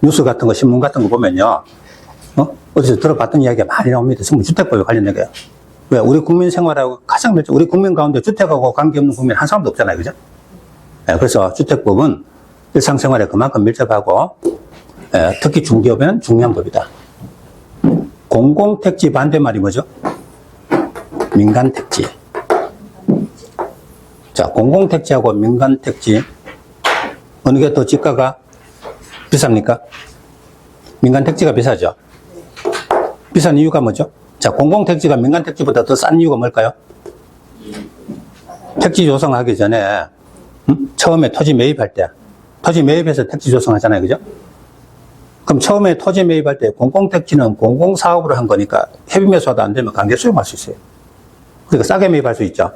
뉴스 같은 거, 신문 같은 거 보면요. 어디서 들어봤던 이야기가 많이 나옵니다. 전부 주택법에 관련된 거예요. 왜? 우리 국민 생활하고 가장 밀접, 우리 국민 가운데 주택하고 관계없는 국민 한 사람도 없잖아요. 그죠? 예, 그래서 주택법은 일상생활에 그만큼 밀접하고, 예, 특히 중기업에는 중요한 법이다. 공공택지 반대말이 뭐죠? 민간택지. 자, 공공택지하고 민간택지. 어느 게 더 지가가 비쌉니까? 민간택지가 비싸죠? 비싼 이유가 뭐죠? 자, 공공택지가 민간택지보다 더 싼 이유가 뭘까요? 택지 조성하기 전에, 처음에 토지 매입할 때, 토지 매입해서 택지 조성하잖아요. 그죠? 그럼 처음에 토지 매입할 때 공공택지는 공공사업으로 한 거니까 협의매수도 안 되면 강제 수용할 수 있어요. 그러니까 싸게 매입할 수 있죠.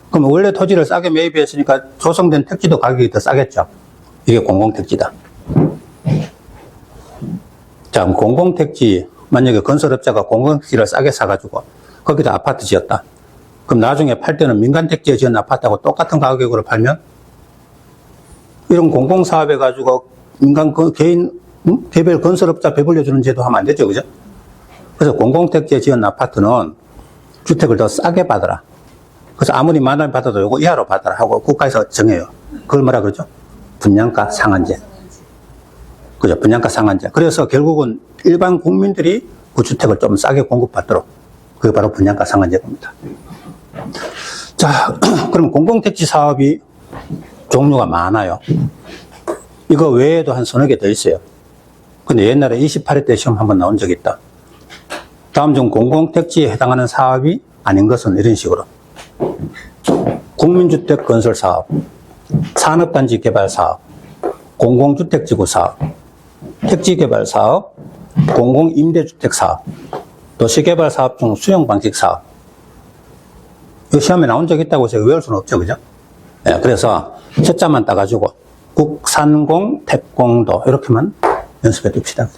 그럼 원래 토지를 싸게 매입했으니까 조성된 택지도 가격이 더 싸겠죠. 이게 공공택지다. 자, 그럼 공공택지, 만약에 건설업자가 공공택지를 싸게 사가지고 거기다 아파트 지었다. 그럼 나중에 팔 때는 민간택지에 지은 아파트하고 똑같은 가격으로 팔면 이런 공공사업 해가지고 민간 개인, 개별 건설업자 배불려주는 제도 하면 안 되죠. 그죠? 그래서 공공택지에 지은 아파트는 주택을 더 싸게 받아라. 그래서 아무리 만 원 받아도 요거 이하로 받아라 하고 국가에서 정해요. 그걸 뭐라 그러죠? 분양가 상한제. 그죠? 분양가 상한제. 그래서 결국은 일반 국민들이 그 주택을 좀 싸게 공급받도록. 그게 바로 분양가 상한제입니다. 자, 그럼 공공택지 사업이 종류가 많아요. 이거 외에도 한 서너 개 더 있어요. 근데 옛날에 28회 때 시험 한번 나온 적이 있다. 다음 중 공공택지에 해당하는 사업이 아닌 것은 이런 식으로. 국민주택 건설 사업, 산업단지 개발 사업, 공공주택지구 사업, 택지개발 사업, 공공임대주택 사업, 도시개발 사업 중 수용방식 사업. 이거 시험에 나온 적이 있다고 해서 외울 수는 없죠. 그죠? 네, 그래서 첫자만 따가지고 국산공, 택공도 이렇게만 연습해 둡시다.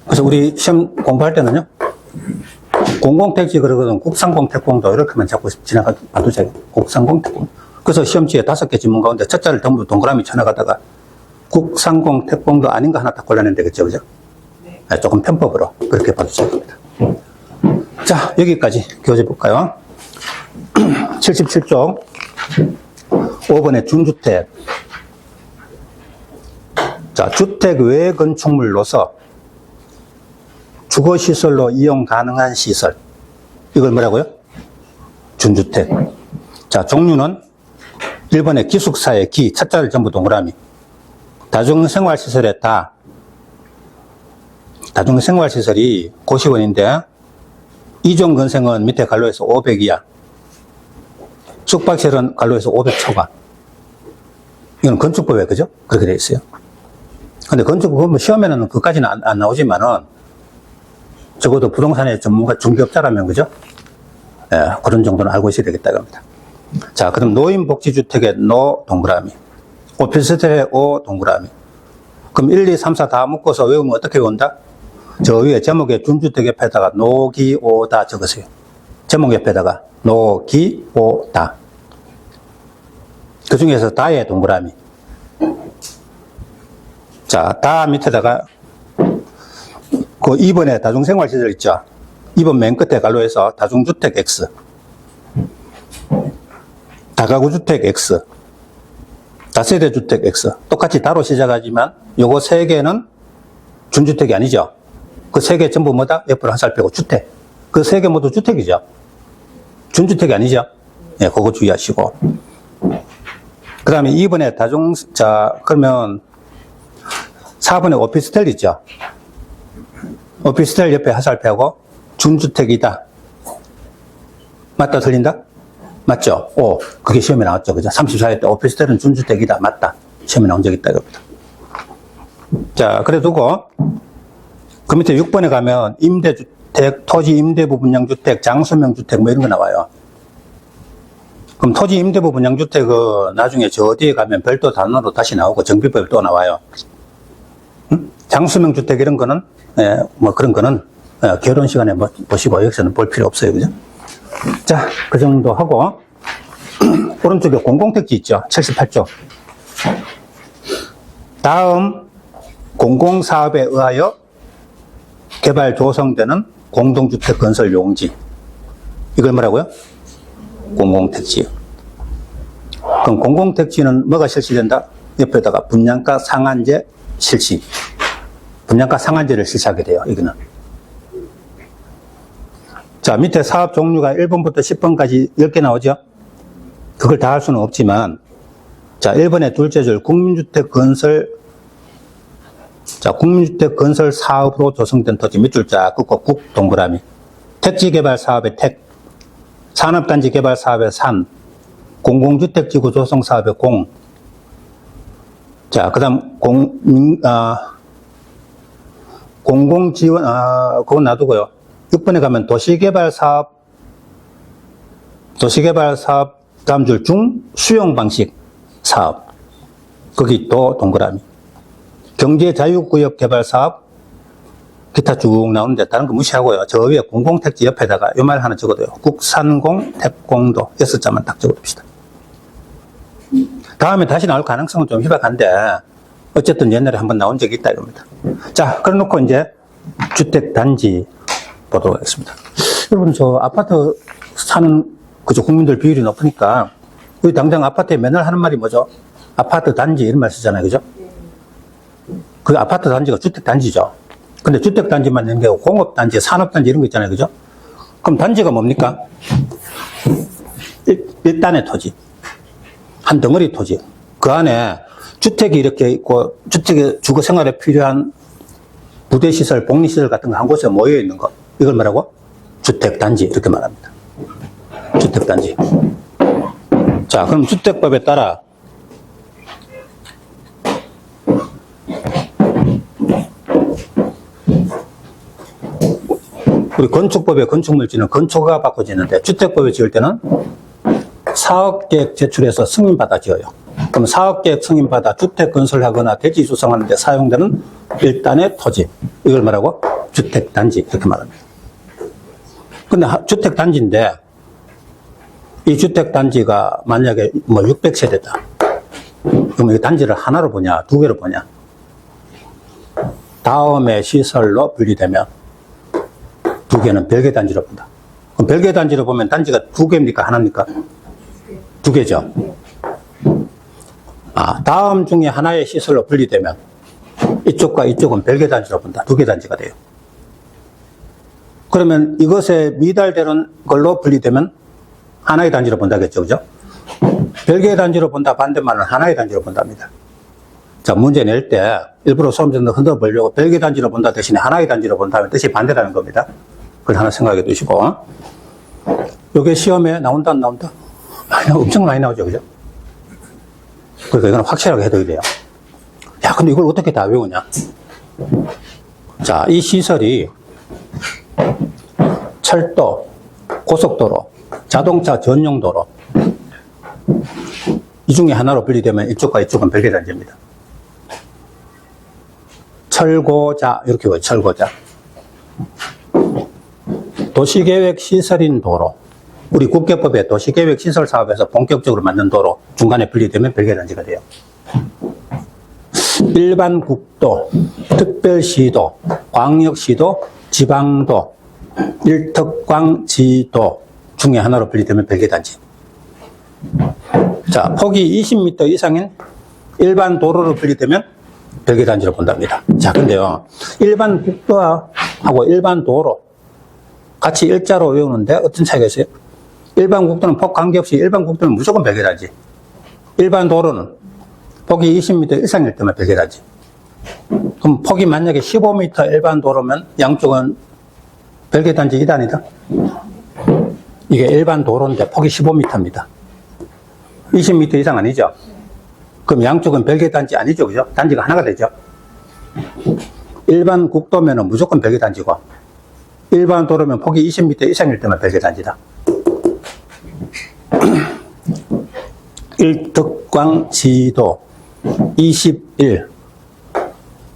그래서 우리 시험 공부할 때는요, 공공택지 그러거든 국산공, 택공도 이렇게만 자꾸 지나가도 돼요. 국산공, 택공. 그래서 시험지에 5개 지문 가운데 첫자를 전부 동그라미 쳐나가다가 국산공, 택공도 아닌 거 하나 딱 골라내면 되겠죠. 그죠? 네, 조금 편법으로 그렇게 봐도 됩니다. 자, 여기까지 교재 볼까요? 77쪽 5번의 준주택. 자, 주택 외 건축물로서 주거시설로 이용 가능한 시설. 이걸 뭐라고요? 준주택. 자, 종류는 1번의 기숙사의 기, 첫자를 전부 동그라미. 다중생활시설의 다. 다중생활시설이 고시원인데, 이종 건생은 밑에 갈로에서 500 이하. 숙박시설은 갈로에서 500 초과. 이건 건축법에, 그죠? 그렇게 되어 있어요. 근데 건축법 보면 시험에는 그까지는 안 나오지만은, 적어도 부동산의 전문가, 중개업자라면, 그죠? 예, 그런 정도는 알고 있어야 되겠다고 합니다. 자, 그럼 노인복지주택의 노 동그라미. 오피스텔의 오 동그라미. 그럼 1, 2, 3, 4 다 묶어서 외우면 어떻게 외운다? 저 위에 제목 준주택 옆에다가 노기오다 적으세요. 제목 옆에다가 노기오다. 그 중에서 다의 동그라미. 자, 다 밑에다가 그 2번에 다중생활시설 있죠? 2번 맨 끝에 갈로해서 다중주택 X. 다가구주택 X. 다세대주택 X. 똑같이 다로 시작하지만 요거 3개는 준주택이 아니죠. 그 3개 전부 뭐다? 옆으로 한 살 빼고 주택. 그 3개 모두 주택이죠. 준주택이 아니죠. 예, 그거 주의하시고. 그 다음에 2번에 자, 그러면 4번에 오피스텔 있죠. 오피스텔 옆에 한 살 빼고 준주택이다. 맞다, 틀린다? 맞죠? 오, 그게 시험에 나왔죠. 그죠? 34회 때 오피스텔은 준주택이다. 맞다. 시험에 나온 적이 있다. 이겁니다. 자, 그래 두고, 그 밑에 6번에 가면 임대주택, 토지 임대부 분양주택, 장소명주택 뭐 이런 거 나와요. 그럼 토지 임대부 분양주택은 나중에 저 어디에 가면 별도 단어로 다시 나오고 정비법에 또 나와요. 장소명주택 이런 거는, 예, 뭐 그런 거는 결혼 시간에 보시고 여기서는 볼 필요 없어요. 그죠? 자, 그 정도 하고, 오른쪽에 공공택지 있죠? 78쪽. 다음, 공공사업에 의하여 개발 조성되는 공동주택 건설 용지. 이걸 뭐라고요? 공공택지. 그럼 공공택지는 뭐가 실시된다? 옆에다가 분양가 상한제 실시. 분양가 상한제를 실시하게 돼요, 이거는. 자, 밑에 사업 종류가 1번부터 10번까지 10개 나오죠? 그걸 다 할 수는 없지만, 자, 1번의 둘째 줄, 국민주택 건설, 자, 국민주택 건설 사업으로 조성된 토지 밑줄 쫙 긋고 국, 동그라미. 택지 개발 사업의 택, 산업단지 개발 사업의 산, 공공주택지구 조성 사업의 공. 자, 그 다음, 공공지원, 그건 놔두고요. 6번에 가면 도시개발 사업 다음 줄 중 수용 방식 사업. 거기 또 동그라미. 경제자유구역 개발 사업, 기타 쭉 나오는데 다른 거 무시하고요. 저 위에 공공택지 옆에다가 이 말 하나 적어둬요. 국산공, 택공도 6자만 딱 적어둡시다. 다음에 다시 나올 가능성은 좀 희박한데 어쨌든 옛날에 한번 나온 적이 있다 이겁니다. 자, 그래놓고 이제 주택단지 보도록 하겠습니다. 여러분, 저 아파트 사는 그저 국민들 비율이 높으니까 우리 당장 아파트에 맨날 하는 말이 뭐죠? 아파트 단지 이런 말 쓰잖아요, 그죠? 그 아파트 단지가 주택단지죠. 근데 주택단지만 있는 게 아니고 공업단지, 산업단지 이런 거 있잖아요, 그죠? 그럼 단지가 뭡니까? 일단의 토지, 한 덩어리 토지. 그 안에 주택이 이렇게 있고 주택의 주거 생활에 필요한 부대시설, 복리시설 같은 거 한 곳에 모여 있는 거. 이걸 뭐라고? 주택단지 이렇게 말합니다. 주택단지. 자, 그럼 주택법에 따라 우리 건축법의 건축물지는 건축허가 받고 짓는데 주택법에 지을 때는 사업계획 제출해서 승인받아 지어요. 그럼 사업계획 승인받아 주택 건설하거나 대지 조성하는 데 사용되는 일단의 토지. 이걸 말하고 주택단지 이렇게 말합니다. 근데 주택단지인데 이 주택단지가 만약에 뭐 600세대다. 그럼 이 단지를 하나로 보냐, 두 개로 보냐. 다음에 시설로 분리되면 두 개는 별개 단지로 본다. 그럼 별개 단지로 보면 단지가 두 개입니까? 하나입니까? 두 개죠. 다음 중에 하나의 시설로 분리되면 이쪽과 이쪽은 별개 단지로 본다. 두 개 단지가 돼요. 그러면 이것에 미달되는 걸로 분리되면 하나의 단지로 본다겠죠, 그죠? 별개 단지로 본다 반대말은 하나의 단지로 본답니다. 자, 문제 낼 때 일부러 수험생들 흔들어 보려고 별개 단지로 본다 대신에 하나의 단지로 본다면 뜻이 반대라는 겁니다. 그걸 하나 생각해 두시고. 이게 시험에 나온다, 안 나온다? 엄청 많이 나오죠, 그죠? 그러니까 이건 확실하게 해둬야 돼요. 야, 근데 이걸 어떻게 다 외우냐? 자, 이 시설이 철도, 고속도로, 자동차 전용도로 이 중에 하나로 분리되면 이쪽과 이쪽은 별개 단지입니다. 철고자 이렇게 보여요. 철고자. 도시계획 시설인 도로. 우리 국계법에 도시계획 시설 사업에서 본격적으로 만든 도로 중간에 분리되면 별개 단지가 돼요. 일반 국도, 특별시도, 광역시도, 지방도, 일특광지도 중에 하나로 분리되면 별개 단지. 자, 폭이 20m 이상인 일반 도로로 분리되면 별개 단지로 본답니다. 자, 근데요, 일반 국도하고 일반 도로 같이 일자로 외우는데 어떤 차이가 있어요? 일반 국도는 폭 관계없이 일반 국도는 무조건 별개 단지. 일반 도로는 폭이 20m 이상일 때만 별개 단지. 그럼 폭이 만약에 15m 일반 도로면 양쪽은 별개 단지 2단이다. 이게 일반 도로인데 폭이 15m입니다. 20m 이상 아니죠? 그럼 양쪽은 별개 단지 아니죠, 그죠? 단지가 하나가 되죠. 일반 국도면은 무조건 별개 단지고, 일반 도로면 폭이 20m 이상일 때만 별개 단지다. 일특광지도 21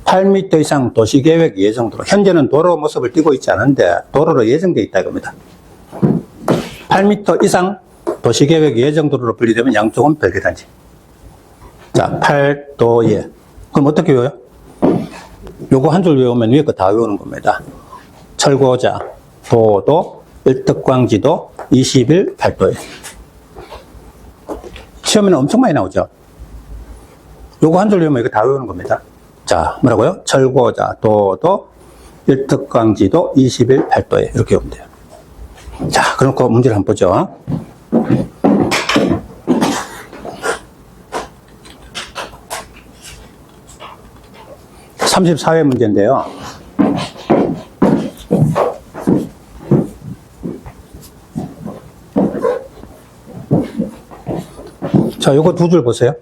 8m 이상 도시계획 예정도로. 현재는 도로 모습을 띄고 있지 않은데 도로로 예정되어 있다 이겁니다. 8m 이상 도시계획 예정도로로 분리되면 양쪽은 별개 단지. 자, 8도예. 그럼 어떻게 외워요? 요거 한 줄 외우면 위에 거 다 외우는 겁니다. 철고자, 도도, 일특광지도, 20일, 8도에. 시험에는 엄청 많이 나오죠. 요거 한 줄 외우면 이거 다 외우는 겁니다. 자, 뭐라고요? 철고자, 도도, 일특광지도, 20일, 8도에. 이렇게 외우면 돼요. 자, 그럼 그 문제를 한번 보죠. 34회 문제인데요. 자, 요거 두 줄 보세요.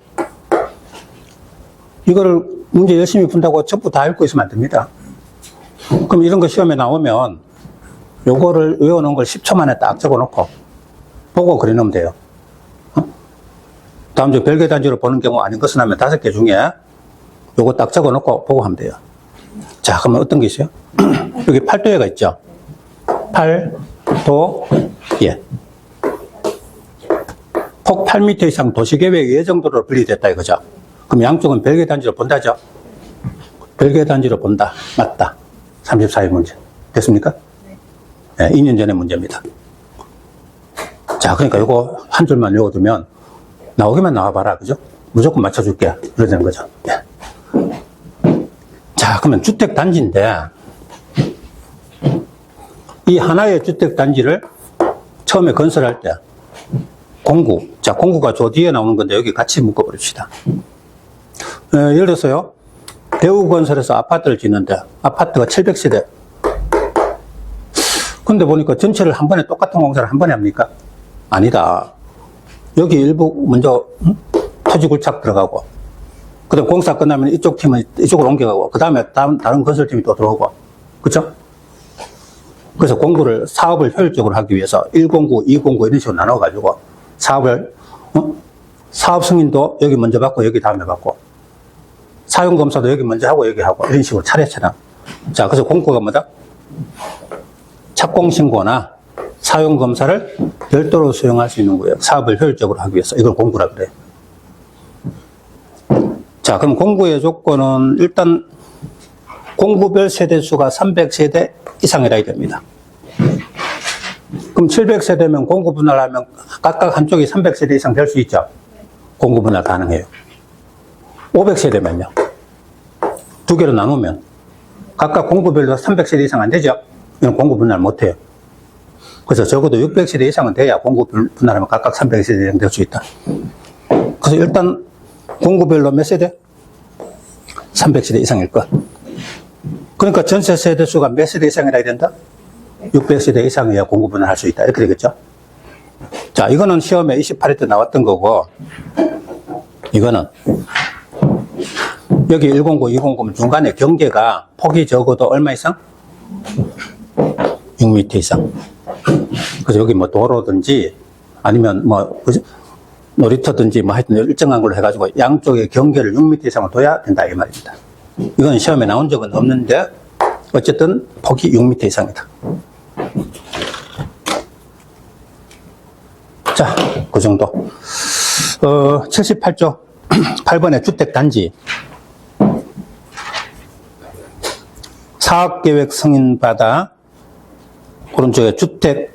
이거를 문제 열심히 푼다고 전부 다 읽고 있으면 안 됩니다. 그럼 이런 거 시험에 나오면 요거를 외워놓은 걸 10초 만에 딱 적어놓고 보고 그려놓으면 돼요. 다음 주 별개 단지로 보는 경우 아닌 것은 하면 5개 중에 요거 딱 적어놓고 보고 하면 돼요. 자, 그러면 어떤 게 있어요? 여기 8도예가 있죠. 8도, 예. 폭 8m 이상 도시계획 예정도로 분리됐다 이거죠. 그럼 양쪽은 별개 단지로 본다죠. 별개 단지로 본다. 맞다. 34회 문제. 됐습니까? 네, 2년 전의 문제입니다. 자, 그러니까 요거 한 줄만 외워두면 나오기만 나와봐라. 그죠? 무조건 맞춰줄게. 그러자는 거죠. 예. 자, 그러면 주택단지인데 이 하나의 주택단지를 처음에 건설할 때 공구, 자, 공구가 저 뒤에 나오는 건데 여기 같이 묶어버립시다. 예를 들어서요, 대우건설에서 아파트를 짓는데 아파트가 700세대. 근데 보니까 전체를 한 번에 똑같은 공사를 한 번에 합니까? 아니다. 여기 일부 먼저 토지 굴착 들어가고, 그 다음 공사 끝나면 이쪽 팀은 이쪽으로 옮겨가고, 그 다음에 다른 건설팀이 또 들어오고. 그쵸? 그래서 공구를, 사업을 효율적으로 하기 위해서 1공구, 2공구 이런 식으로 나눠가지고 사업을, 사업 승인도 여기 먼저 받고 여기 다음에 받고, 사용검사도 여기 먼저 하고 여기 하고 이런 식으로 차례차례. 자, 그래서 공구가 뭐다? 착공신고나 사용검사를 별도로 수용할 수 있는 거예요. 사업을 효율적으로 하기 위해서. 이걸 공구라 그래요. 자, 그럼 공구의 조건은 일단 공구별 세대수가 300세대 이상이라 됩니다. 그럼 700세대면 공구 분할하면 각각 한쪽이 300세대 이상 될 수 있죠. 공구 분할 가능해요. 500세대면요. 두 개로 나누면 각각 공구별로 300세대 이상 안 되죠. 이건 공구 분할 못 해요. 그래서 적어도 600세대 이상은 돼야 공구 분할하면 각각 300세대 이상 될 수 있다. 그래서 일단 공구별로 몇 세대? 300세대 이상일 것. 그러니까 전체 세대 수가 몇 세대 이상이라 해야 된다? 600세대 이상이어야 공구 분할할 수 있다. 이렇게 되겠죠? 자, 이거는 시험에 28회 때 나왔던 거고, 이거는 여기 109, 209면 중간에 경계가 폭이 적어도 얼마 이상? 6m 이상. 그래서 여기 뭐 도로든지 아니면 뭐 놀이터든지 뭐 하여튼 일정한 걸로 해가지고 양쪽의 경계를 6m 이상을 둬야 된다 이 말입니다. 이건 시험에 나온 적은 없는데 어쨌든 폭이 6m 이상이다. 자, 그 정도. 78조 8번의 주택단지 사업계획 승인받아 오른쪽에 주택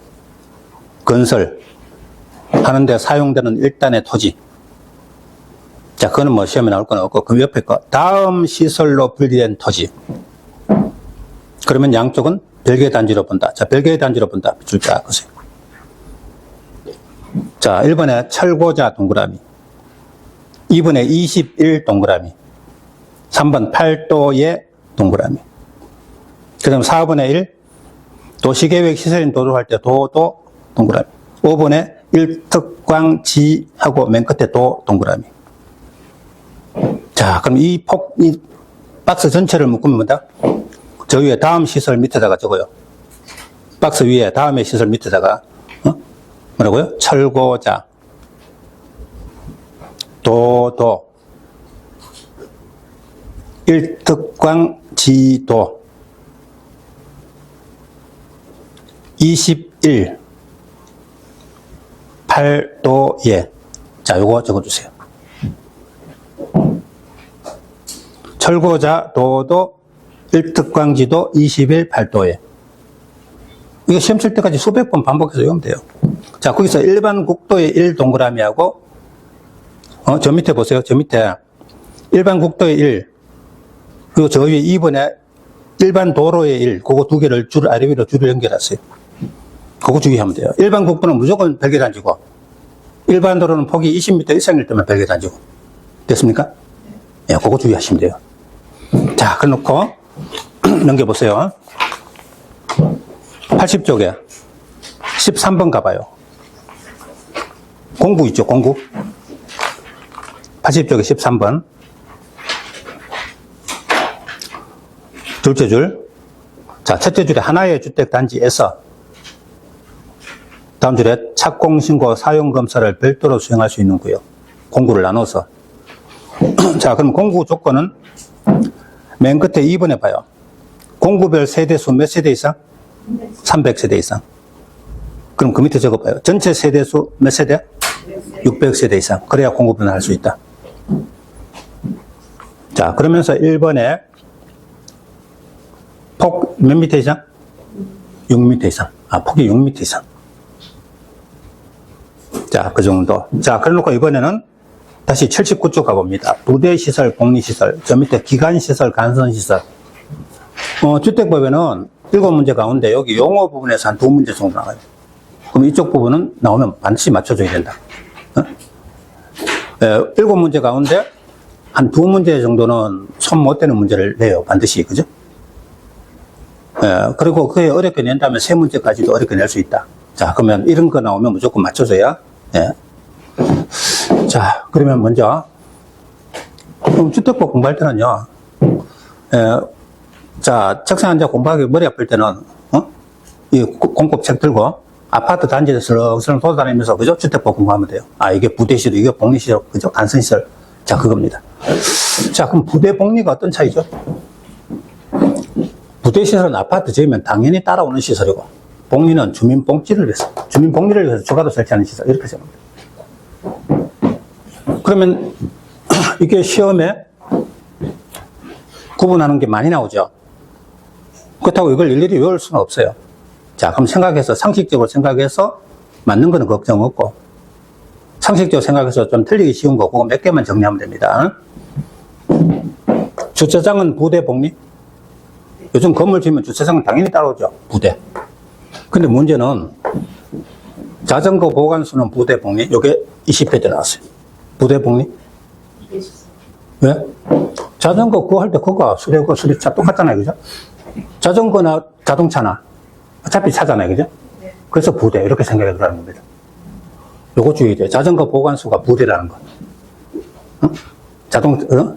건설 하는데 사용되는 일단의 토지. 자, 그거는 뭐 시험에 나올 건 없고, 그 옆에 거. 다음 시설로 분리된 토지. 그러면 양쪽은 별개 단지로 본다. 자, 별개 단지로 본다. 줄 쫙 보세요. 자, 1번에 철고자 동그라미. 2번에 21 동그라미. 3번 8도의 동그라미. 그 다음 4번에 1. 도시계획 시설인 도로 할 때 도도 동그라미. 5번에 1특광지하고 맨 끝에 도 동그라미. 자, 그럼 이 박스 전체를 묶으면 뭐다? 저 위에 다음 시설 밑에다가 적어요. 박스 위에 다음의 시설 밑에다가, 뭐라고요? 철고자, 도도, 1특광지도, 21, 8도에. 자, 요거 적어주세요. 철고자, 도도, 일특광지도 20일 8도에. 이거 시험 칠 때까지 수백 번 반복해서 외우면 돼요. 자, 거기서 일반 국도의 1 동그라미하고, 저 밑에 보세요. 저 밑에. 일반 국도의 1, 그리고 저 위에 2번에 일반 도로의 1, 그거 두 개를 줄 아래 위로 줄을 연결하세요. 그거 주의하면 돼요. 일반 국도는 무조건 별개단지고, 일반 도로는 폭이 20m 이상일 때만 별개단지고. 됐습니까? 예, 그거 주의하시면 돼요. 자, 그래놓고 넘겨보세요. 80쪽에 13번 가봐요. 공구 있죠, 공구. 80쪽에 13번. 둘째 줄. 자, 첫째 줄에 하나의 주택단지에서 다음 줄에 착공신고 사용검사를 별도로 수행할 수 있는 구역. 공구를 나눠서. 자, 그럼 공구 조건은 맨 끝에 2번에 봐요. 공구별 세대수 몇 세대 이상? 300세대 이상. 그럼 그 밑에 적어봐요. 전체 세대수 몇 세대? 600세대 이상. 그래야 공구분할 할 수 있다. 자, 그러면서 1번에 폭 몇 미터 이상? 6m 이상. 아, 폭이 6m 이상. 자, 그 정도. 자, 그래 놓고 이번에는 다시 79쪽 가봅니다. 부대시설, 복리시설, 저 밑에 기간시설, 간선시설. 주택법에는 7문제 가운데 여기 용어 부분에서 한 2문제 정도 나와요. 그럼 이쪽 부분은 나오면 반드시 맞춰줘야 된다. 7문제 가운데 한 2문제 정도는 손 못 대는 문제를 내요. 반드시. 그죠? 그리고 그게 어렵게 낸다면 3문제까지도 어렵게 낼 수 있다. 자, 그러면 이런 거 나오면 무조건 맞춰줘야. 예. 자, 그러면 먼저, 그럼 주택법 공부할 때는요, 자, 책상 앉아 공부하기 머리 아플 때는, 이 공법책 들고, 아파트 단지에서 슬렁슬렁 돌아다니면서, 그죠? 주택법 공부하면 돼요. 아, 이게 부대시설, 이게 복리시설, 그죠? 간선시설. 자, 그겁니다. 자, 그럼 부대, 복리가 어떤 차이죠? 부대시설은 아파트 지으면 당연히 따라오는 시설이고, 복리는 주민복지를 위해서, 주민복리를 위해서 추가로 설치하는 시설, 이렇게 생각합니다. 그러면 이게 시험에 구분하는 게 많이 나오죠. 그렇다고 이걸 일일이 외울 수는 없어요. 자, 그럼 상식적으로 생각해서 맞는 거는 걱정 없고, 상식적으로 생각해서 좀 틀리기 쉬운 거, 그거 몇 개만 정리하면 됩니다. 주차장은 부대 복리? 요즘 건물 지으면 주차장은 당연히 따라오죠. 부대. 근데 문제는 자전거 보관소는 부대 복리? 요게 20회 때 나왔어요. 부대 복리? 왜? 자전거 구할 때 그거 수리차 똑같잖아요. 그죠? 자전거나 자동차나 어차피 차잖아요. 그죠? 그래서 부대 이렇게 생각해 두라는 겁니다. 요거 주의돼요. 자전거 보관소가 부대라는 거.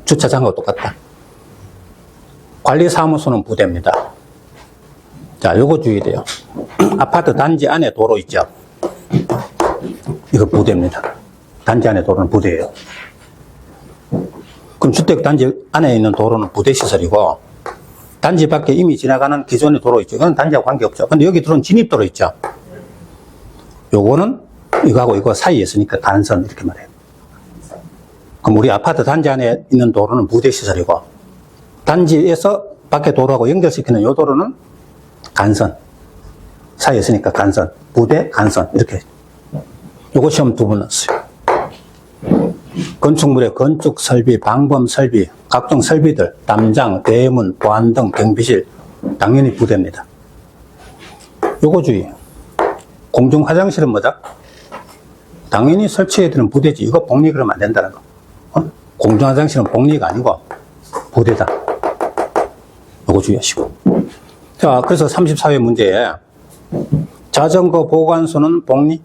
주차장하고 똑같다. 관리사무소는 부대입니다. 자, 요거 주의돼요. 아파트 단지 안에 도로 있죠? 이거 부대입니다. 단지 안에 도로는 부대예요. 그럼 주택 단지 안에 있는 도로는 부대시설이고, 단지 밖에 이미 지나가는 기존의 도로 있죠. 이건 단지하고 관계없죠. 근데 여기 들어온 진입도로 있죠. 요거는 이거하고 이거 사이에 있으니까 간선 이렇게 말해요. 그럼 우리 아파트 단지 안에 있는 도로는 부대시설이고, 단지에서 밖에 도로하고 연결시키는 요 도로는 간선. 사이에 있으니까 간선. 부대, 간선. 이렇게. 요거 시험 2번 났어요. 건축물의 건축 설비, 방범 설비, 각종 설비들, 담장, 대문, 보안 등 경비실, 당연히 부대입니다. 요거 주의. 공중 화장실은 뭐다? 당연히 설치해야 되는 부대지. 이거 복리 그러면 안 된다는 거. 공중 화장실은 복리가 아니고 부대다. 요거 주의하시고. 자, 그래서 34회 문제에 자전거 보관소는 복리?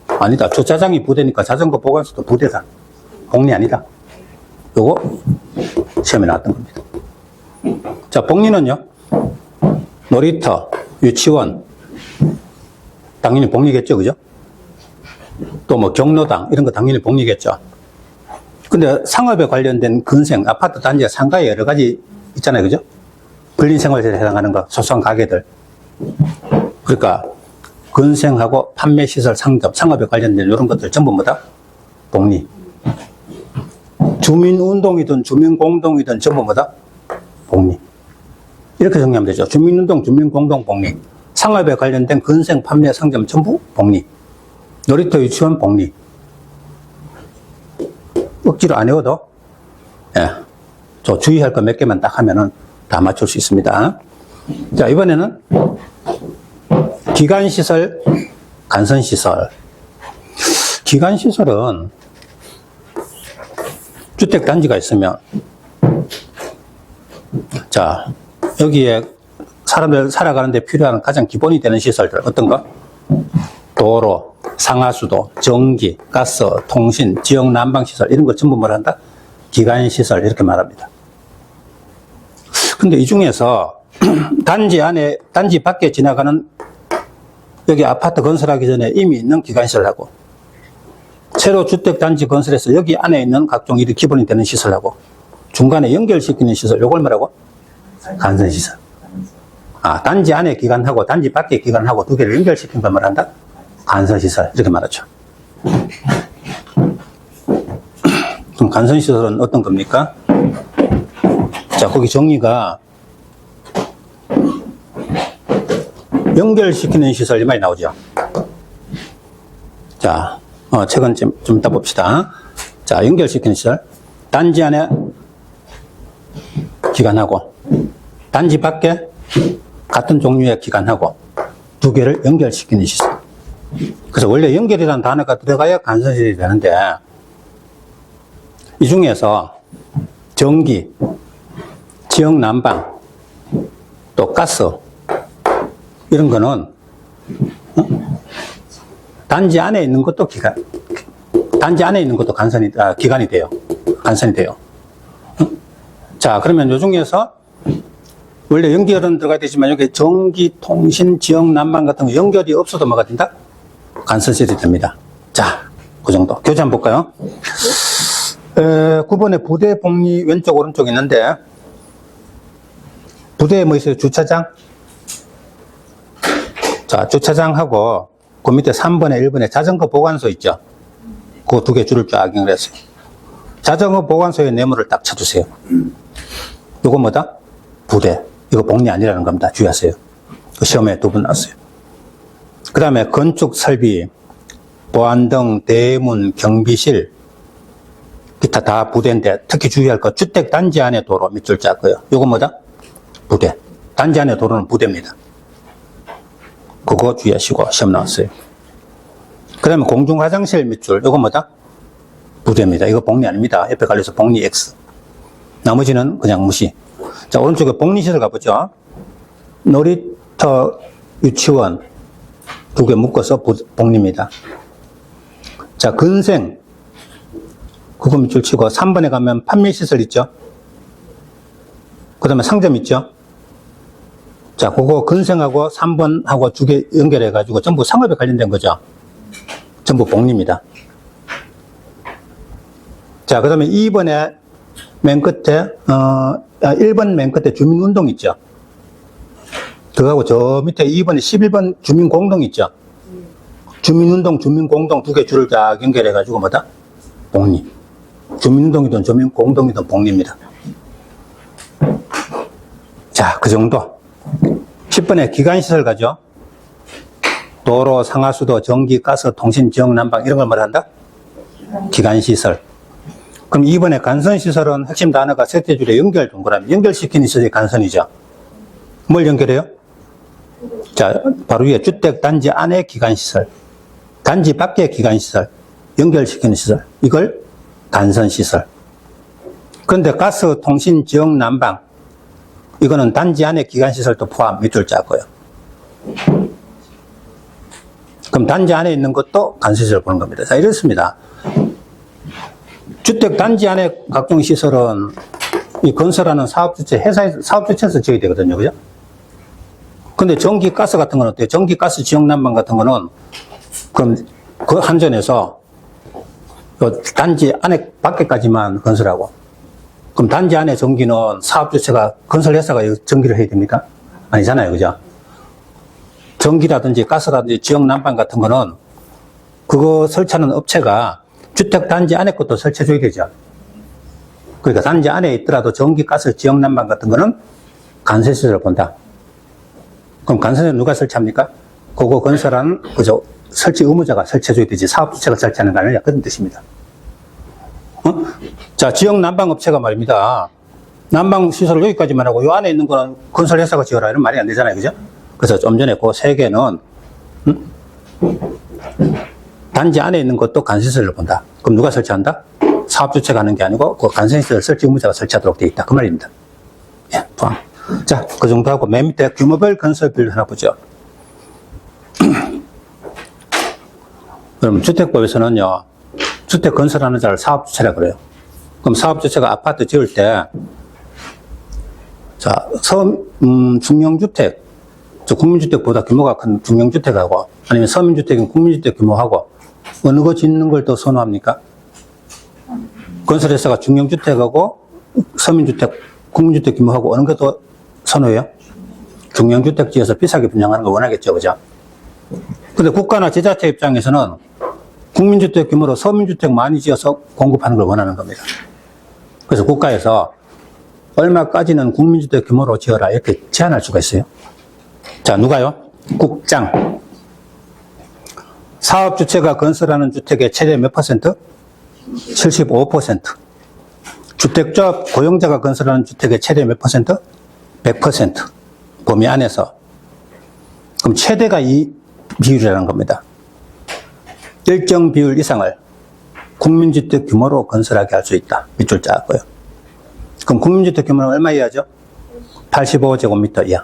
아니다. 주차장이 부대니까 자전거 보관소도 부대다. 복리 아니다. 요거 시험에 나왔던 겁니다. 자, 복리는요, 놀이터, 유치원, 당연히 복리겠죠, 그죠? 또 뭐 경로당, 이런 거 당연히 복리겠죠. 근데 상업에 관련된 근생, 아파트 단지와 상가에 여러 가지 있잖아요, 그죠? 근린생활에 해당하는 거, 소소한 가게들. 그러니까, 근생하고 판매시설, 상점, 상업에 관련된 이런 것들 전부 뭐다? 복리. 주민운동이든 주민공동이든 전부 뭐다? 복리. 이렇게 정리하면 되죠. 주민운동, 주민공동 복리. 상업에 관련된 건생, 판매, 상점 전부 복리. 놀이터, 유치원 복리. 억지로 안 외워도, 예. 저 주의할 거 몇 개만 딱 하면은 다 맞출 수 있습니다. 자, 이번에는 기간시설, 간선시설. 기간시설은 주택단지가 있으면, 자, 여기에 사람들 살아가는데 필요한 가장 기본이 되는 시설들, 어떤 거? 도로, 상하수도, 전기, 가스, 통신, 지역 난방시설, 이런 거 전부 뭘 한다? 기간시설, 이렇게 말합니다. 근데 이 중에서 단지 안에, 단지 밖에 지나가는 여기 아파트 건설하기 전에 이미 있는 기간시설하고, 새로 주택단지 건설해서 여기 안에 있는 각종 일이 기본이 되는 시설하고, 중간에 연결시키는 시설, 요걸 뭐라고? 간선시설. 아, 단지 안에 기간하고 단지 밖에 기간하고 두 개를 연결시킨 걸 말한다? 간선시설. 이렇게 말하죠. 그럼 간선시설은 어떤 겁니까? 자, 거기 정리가 연결시키는 시설이 많이 나오죠. 자, 책은 좀 이따 봅시다. 자, 연결시키는 시설. 단지 안에 기간하고, 단지 밖에 같은 종류의 기간하고, 두 개를 연결시키는 시설. 그래서 원래 연결이라는 단어가 들어가야 간선시설이 되는데, 이 중에서 전기, 지역 난방, 또 가스, 이런 거는, 단지 안에 있는 것도 단지 안에 있는 것도 기간이 돼요. 간선이 돼요. 자, 그러면 요 중에서 원래 연결은 들어가야 되지만 여기 전기, 통신, 지역 난방 같은 거 연결이 없어도 뭐가 된다? 간선시설이 됩니다. 자, 그 정도. 교재 한번 볼까요? 9번에 부대 복리 왼쪽 오른쪽 있는데, 부대에 뭐 있어요? 주차장? 자, 주차장하고 그 밑에 3번에 1번에 자전거 보관소 있죠? 그 두 개 줄을 쫙 연결했어요. 자전거 보관소의 네모를 딱 쳐주세요. 이거 뭐다? 부대. 이거 복리 아니라는 겁니다. 주의하세요. 시험에 두 번 나왔어요. 그 다음에 건축 설비, 보안등, 대문, 경비실, 기타 다 부대인데 특히 주의할 거 주택 단지 안에 도로 밑줄 짰고요. 이거 뭐다? 부대. 단지 안에 도로는 부대입니다. 그거 주의하시고 시험 나왔어요. 그 다음에 공중 화장실 밑줄, 이거 뭐다? 부대입니다. 이거 복리 아닙니다. 옆에 갈려서 복리 X. 나머지는 그냥 무시. 자, 오른쪽에 복리시설 가보죠. 놀이터, 유치원 두 개 묶어서 복리입니다. 자, 건생 그거 밑줄 치고 3번에 가면 판매시설 있죠. 그 다음에 상점 있죠. 자, 그거 건생하고 3번하고 두 개 연결해가지고 전부 상업에 관련된 거죠. 전부 복리입니다. 자, 그 다음에 2번에 맨 끝에, 1번 맨 끝에 주민운동 있죠. 그거하고 저 밑에 2번에 11번 주민공동 있죠. 주민운동, 주민공동 두 개 줄을 딱 연결해가지고 뭐다? 복리. 주민운동이든 주민공동이든 복리입니다. 자, 그 정도. 10번에 기간시설 가죠. 도로, 상하수도, 전기, 가스, 통신, 지역 난방 이런 걸 말한다? 기간시설. 그럼 2번에 간선시설은 핵심 단어가 셋째 줄에 연결 동그라미. 연결시키는 시설이 간선이죠. 뭘 연결해요? 자, 바로 위에 주택 단지 안에 기간시설, 단지 밖에 기간시설, 연결시키는 시설. 이걸 간선시설. 그런데 가스, 통신, 지역 난방 이거는 단지 안에 기간시설도 포함 밑줄 짰고요. 그럼 단지 안에 있는 것도 간선시설 보는 겁니다. 자, 이렇습니다. 주택 단지 안에 각종 시설은 이 건설하는 사업주체, 회사에서, 사업주체에서 지어야 되거든요. 그죠? 근데 전기, 가스 같은 건 어때요? 전기, 가스, 지역 난방 같은 거는 그럼 그 한전에서 단지 안에 밖에까지만 건설하고, 그럼 단지 안에 전기는 사업주체가, 건설회사가 전기를 해야 됩니까? 아니잖아요. 그죠? 전기라든지 가스라든지 지역 난방 같은 거는 그거 설치하는 업체가 주택 단지 안에 것도 설치해줘야 되죠. 그러니까 단지 안에 있더라도 전기, 가스, 지역 난방 같은 거는 간세시설을 본다. 그럼 간세시설 누가 설치합니까? 그거 건설하는 그저 설치 의무자가 설치해줘야 되지 사업주체가 설치하는 거 아니냐 그런 뜻입니다. 자, 지역 난방업체가 말입니다. 난방시설을 여기까지만 하고 요 안에 있는 거는 건설회사가 지어라 이런 말이 안 되잖아요. 그죠? 그래서 좀 전에 그 세 개는 단지 안에 있는 것도 간세시설을 본다. 그럼 누가 설치한다? 사업주체가 하는 게 아니고 그 간세시설 설치 의무자가 설치하도록 되어 있다. 그 말입니다. 예, 포함. 자, 그 정도 하고 맨 밑에 규모별 건설비를 하나 보죠. 그럼 주택법에서는요, 주택 건설하는 자를 사업주체라 그래요. 그럼 사업주체가 아파트 지을 때, 자, 중형주택, 국민주택보다 규모가 큰 중형주택하고, 아니면 서민주택인 국민주택 규모하고, 어느 거 짓는 걸 더 선호합니까? 건설회사가 중형주택하고, 서민주택, 국민주택 규모하고, 어느 거 더 선호해요? 중형주택 지어서 비싸게 분양하는 거 원하겠죠, 그죠? 근데 국가나 지자체 입장에서는 국민주택 규모로 서민주택 많이 지어서 공급하는 걸 원하는 겁니다. 그래서 국가에서 얼마까지는 국민주택 규모로 지어라 이렇게 제한할 수가 있어요. 자, 누가요? 국장. 사업주체가 건설하는 주택의 최대 몇 퍼센트? 75%. 주택조합 고용자가 건설하는 주택의 최대 몇 퍼센트? 100%. 범위 안에서. 그럼 최대가 이 비율이라는 겁니다. 일정 비율 이상을 국민주택 규모로 건설하게 할 수 있다. 밑줄 짜고요. 그럼 국민주택 규모는 얼마 이하죠? 85제곱미터 이하.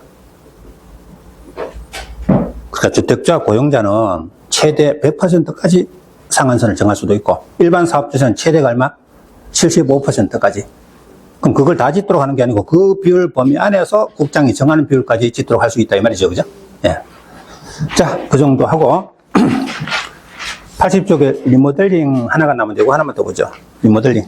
그러니까 주택조합 고용자는 최대 100%까지 상한선을 정할 수도 있고 일반 사업주체는 최대가 얼마? 75%까지. 그럼 그걸 다 짓도록 하는 게 아니고 그 비율 범위 안에서 국장이 정하는 비율까지 짓도록 할 수 있다 이 말이죠. 그죠? 예. 자, 그 정도 하고 80쪽에 리모델링 하나가 남으면 되고 하나만 더 보죠. 리모델링.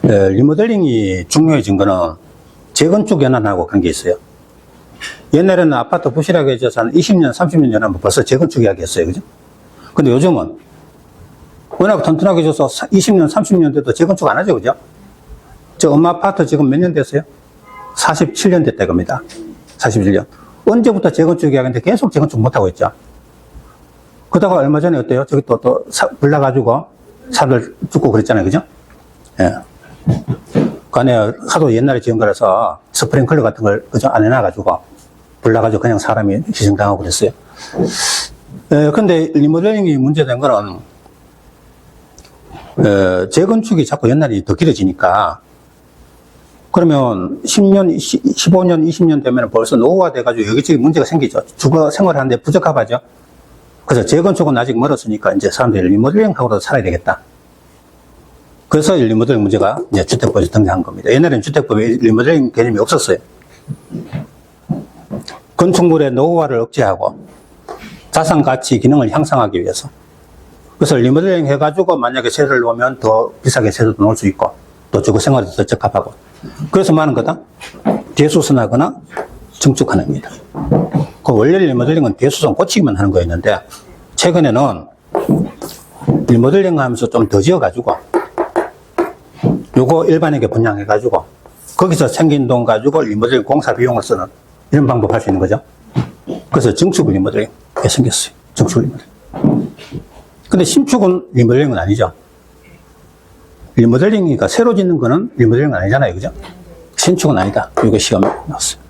네, 리모델링이 중요해진 거는 재건축 연한하고 관계 있어요. 옛날에는 아파트 부실하게 해줘서 한 20년, 30년 전에 벌써 재건축 이야기 했어요. 그죠? 근데 요즘은 워낙 튼튼하게 해줘서 20년, 30년 돼도 재건축 안 하죠. 그죠? 저 엄마 아파트 지금 몇 년 됐어요? 47년 됐다 이겁니다. 47년. 언제부터 재건축 이야기인데 계속 재건축 못하고 있죠. 그러다가 얼마 전에 어때요? 저기 불 나가지고 사들 죽고 그랬잖아요. 그죠? 예. 그 안에 하도 옛날에 지은 거라서 스프링클러 같은 걸 그저 안 해놔가지고 불 나가지고 그냥 사람이 희생당하고 그랬어요. 예, 근데 리모델링이 문제된 거는 재건축이 자꾸 옛날이 더 길어지니까 그러면 10년, 15년, 20년 되면 벌써 노후화 돼가지고 여기저기 문제가 생기죠. 주거 생활하는데 부적합하죠. 그래서 재건축은 아직 멀었으니까 이제 사람들이 리모델링하고도 살아야 되겠다. 그래서 리모델링 문제가 이제 주택법에 등장한 겁니다. 옛날에는 주택법에 리모델링 개념이 없었어요. 건축물의 노후화를 억제하고 자산 가치 기능을 향상하기 위해서. 그래서 리모델링 해가지고 만약에 세를 놓으면 더 비싸게 세도 놓을 수 있고 또 주거 생활에 더 적합하고. 그래서 뭐 하는 거다? 대수선하거나 증축하는 겁니다. 그 원래 리모델링은 대수선 고치기만 하는 거였는데 최근에는 리모델링 하면서 좀 더 지어가지고 요거 일반에게 분양해가지고 거기서 생긴 돈 가지고 리모델링 공사 비용을 쓰는 이런 방법 할 수 있는 거죠. 그래서 증축 리모델링이 생겼어요. 증축 리모델링. 근데 신축은 리모델링은 아니죠. 리모델링이니까 새로 짓는 거는 리모델링은 아니잖아요. 그죠? 신축은 아니다. 이거 시험에 나왔어요.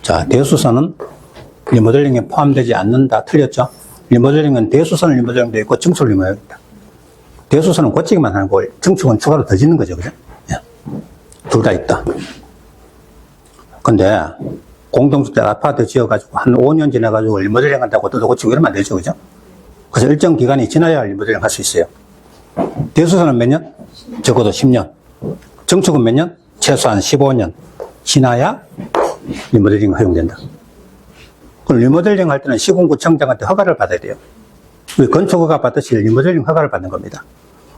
자, 대수선은 리모델링에 포함되지 않는다. 틀렸죠? 리모델링은 대수선 리모델링도 있고 증축 리모델링도 있다. 대수선은 고치기만 하는 거고 증축은 추가로 더 짓는 거죠. 그죠? 예. 둘 다 있다. 근데 공동주택 아파트 지어가지고 한 5년 지나가지고 리모델링 한다고 또 고치고 이러면 안 되죠. 그죠? 그래서 일정 기간이 지나야 리모델링 할 수 있어요. 대수선은 몇 년? 적어도 10년. 증축은 몇 년? 최소한 15년. 지나야 리모델링 허용된다. 그럼 리모델링 할 때는 시군구청장한테 허가를 받아야 돼요. 우리 건축허가 받듯이 리모델링 허가를 받는 겁니다.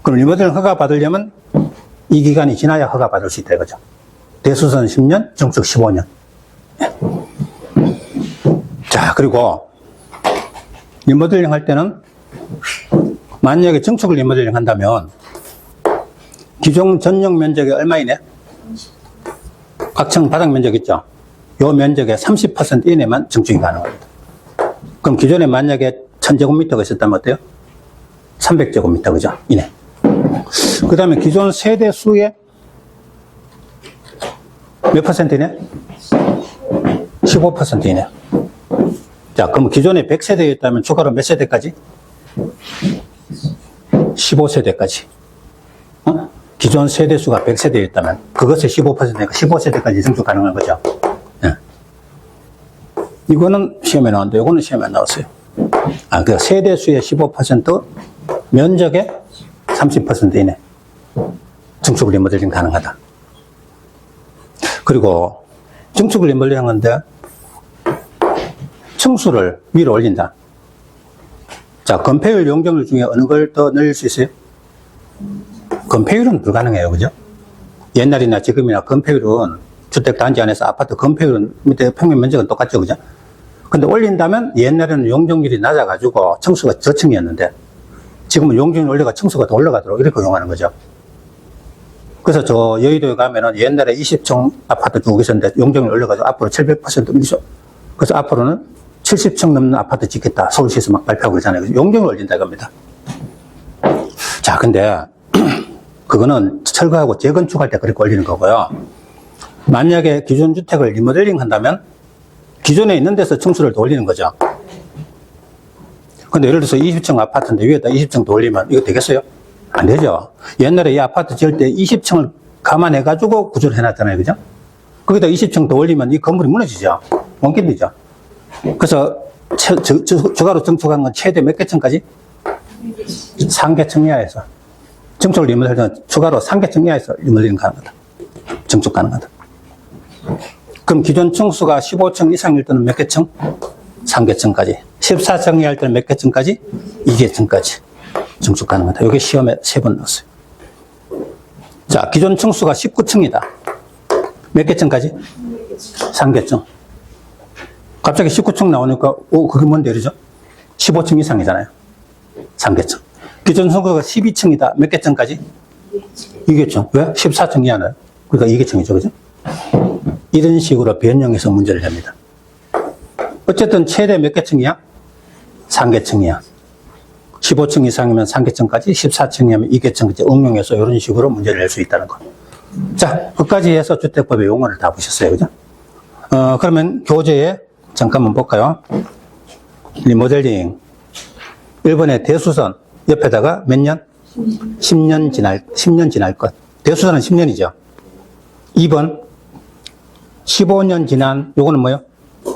그럼 리모델링 허가 받으려면 이 기간이 지나야 허가 받을 수 있다 이거죠. 대수선 10년, 증축 15년. 자, 그리고 리모델링 할 때는 만약에 증축을 리모델링 한다면 기존 전용 면적이 얼마이네? 각 층 바닥 면적 있죠? 요 면적의 30% 이내만 증축이 가능합니다. 그럼 기존에 만약에 1000제곱미터가 있었다면 어때요? 300제곱미터, 그죠? 이내. 그 다음에 기존 세대 수의 몇 퍼센트이네? 15%이네. 자, 그럼 기존에 100세대였다면 추가로 몇 세대까지? 15세대까지. 기존 세대수가 100세대였다면 그것의 15%니까 15세대까지 증축 가능한 거죠. 예. 이거는 시험에 나왔는데 이거는 시험에 안 나왔어요. 그 세대수의 15% 면적의 30% 이내 증축 리모델링 가능하다. 그리고 증축 리모델링 하는데 층수를 위로 올린다. 자, 건폐율, 용적률 중에 어느 걸 더 늘릴 수 있어요? 건폐율은 불가능해요. 그죠? 옛날이나 지금이나 건폐율은 주택 단지 안에서 아파트 건폐율은 밑에 평면 면적은 똑같죠. 그죠? 근데 올린다면 옛날에는 용적률이 낮아가지고 층수가 저층이었는데 지금은 용적률 올려가 층수가 더 올라가도록 이렇게 이용하는 거죠. 그래서 저 여의도에 가면은 옛날에 20층 아파트 쭉 있었는데 용적률 올려가지고 앞으로 700% 밀죠. 그래서 앞으로는 70층 넘는 아파트 짓겠다. 서울시에서 막 발표하고 그러잖아요. 용적률 올린다 이겁니다. 자, 근데 그거는 철거하고 재건축할 때 그렇게 올리는 거고요. 만약에 기존 주택을 리모델링 한다면 기존에 있는 데서 층수를 더 올리는 거죠. 근데 예를 들어서 20층 아파트인데 위에다 20층 더 올리면 이거 되겠어요? 안 되죠. 옛날에 이 아파트 지을 때 20층을 감안해가지고 구조를 해놨잖아요. 그죠? 거기다 20층 더 올리면 이 건물이 무너지죠. 못 견디죠. 그래서 추가로 증축한 건 최대 몇 개 층까지? 3개층 이하에서. 증축을 리모델링 할 때는 추가로 3개층 이하에서 리모델링 가능하다. 증축 가능하다. 그럼 기존 층수가 15층 이상일 때는 몇 개층? 3개층까지. 14층 이하일 때는 몇 개층까지? 2개층까지. 증축 가능하다. 이게 시험에 3번 나왔어요. 자, 기존 층수가 19층이다. 몇 개층까지? 3개층. 갑자기 19층 나오니까, 그게 뭔데, 이러죠? 15층 이상이잖아요. 3개층. 기존 층수가 12층이다. 몇 개층까지? 2개층. 왜? 14층 이하는. 그러니까 2개층이죠. 그죠? 이런 식으로 변형해서 문제를 냅니다. 어쨌든 최대 몇 개층이야? 3개층이야. 15층 이상이면 3개층까지, 14층이면 2개층까지 응용해서 이런 식으로 문제를 낼 수 있다는 거. 자, 끝까지 해서 주택법의 용어를 다 보셨어요. 그죠? 그러면 교재에 잠깐만 볼까요? 리모델링. 1번에 대수선. 옆에다가 몇 년? 10년 지날 것. 대수선은 10년이죠. 2번. 15년 지난, 요거는 뭐요?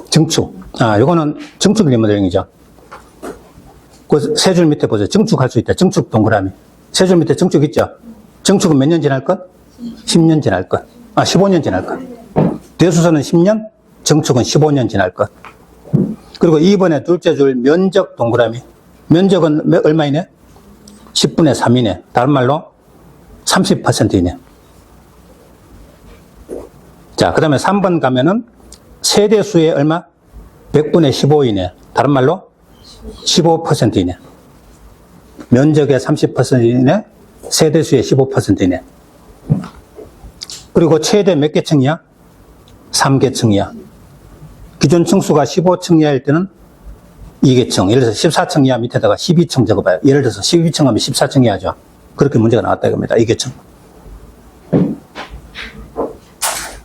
증축. 요거는 증축 리모델링이죠. 그 세 줄 밑에 보세요. 증축할 수 있다. 증축 동그라미. 세 줄 밑에 증축 있죠? 증축은 몇 년 지날 것? 10년 지날 것. 15년 지날 것. 대수선은 10년, 증축은 15년 지날 것. 그리고 2번에 둘째 줄 면적 동그라미. 면적은 얼마이네? 10분의 3이네. 다른 말로 30%이네. 자, 그 다음에 3번 가면은 세대수의 얼마? 100분의 15이네. 다른 말로 15%이네. 면적의 30%이네. 세대수의 15%이네. 그리고 최대 몇 개층이야? 3개층이야. 기존 층수가 15층 이하일 때는 2개층. 예를 들어서 14층 이하 밑에다가 12층 적어봐요. 예를 들어서 12층 하면 14층 이하죠. 그렇게 문제가 나왔다 이겁니다. 2개층.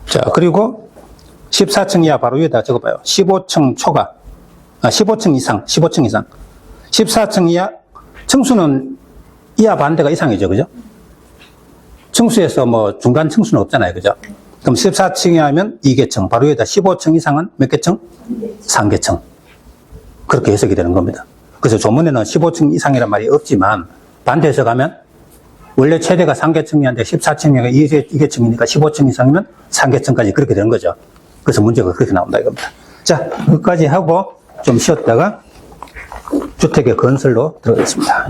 자, 그리고 14층 이하 바로 위에다 적어봐요. 15층 초과. 15층 이상. 15층 이상. 14층 이하. 층수는 이하 반대가 이상이죠. 그죠? 층수에서 뭐 중간 층수는 없잖아요. 그죠? 그럼 14층 이하면 2개층. 바로 위에다 15층 이상은 몇 개층? 3개층. 그렇게 해석이 되는 겁니다. 그래서 조문에는 15층 이상이란 말이 없지만 반대해서 가면 원래 최대가 3개층이었는데 14층이니까 2개층이니까 15층 이상이면 3개층까지 그렇게 되는 거죠. 그래서 문제가 그렇게 나온다 이겁니다. 자, 끝까지 하고 좀 쉬었다가 주택의 건설로 들어가겠습니다.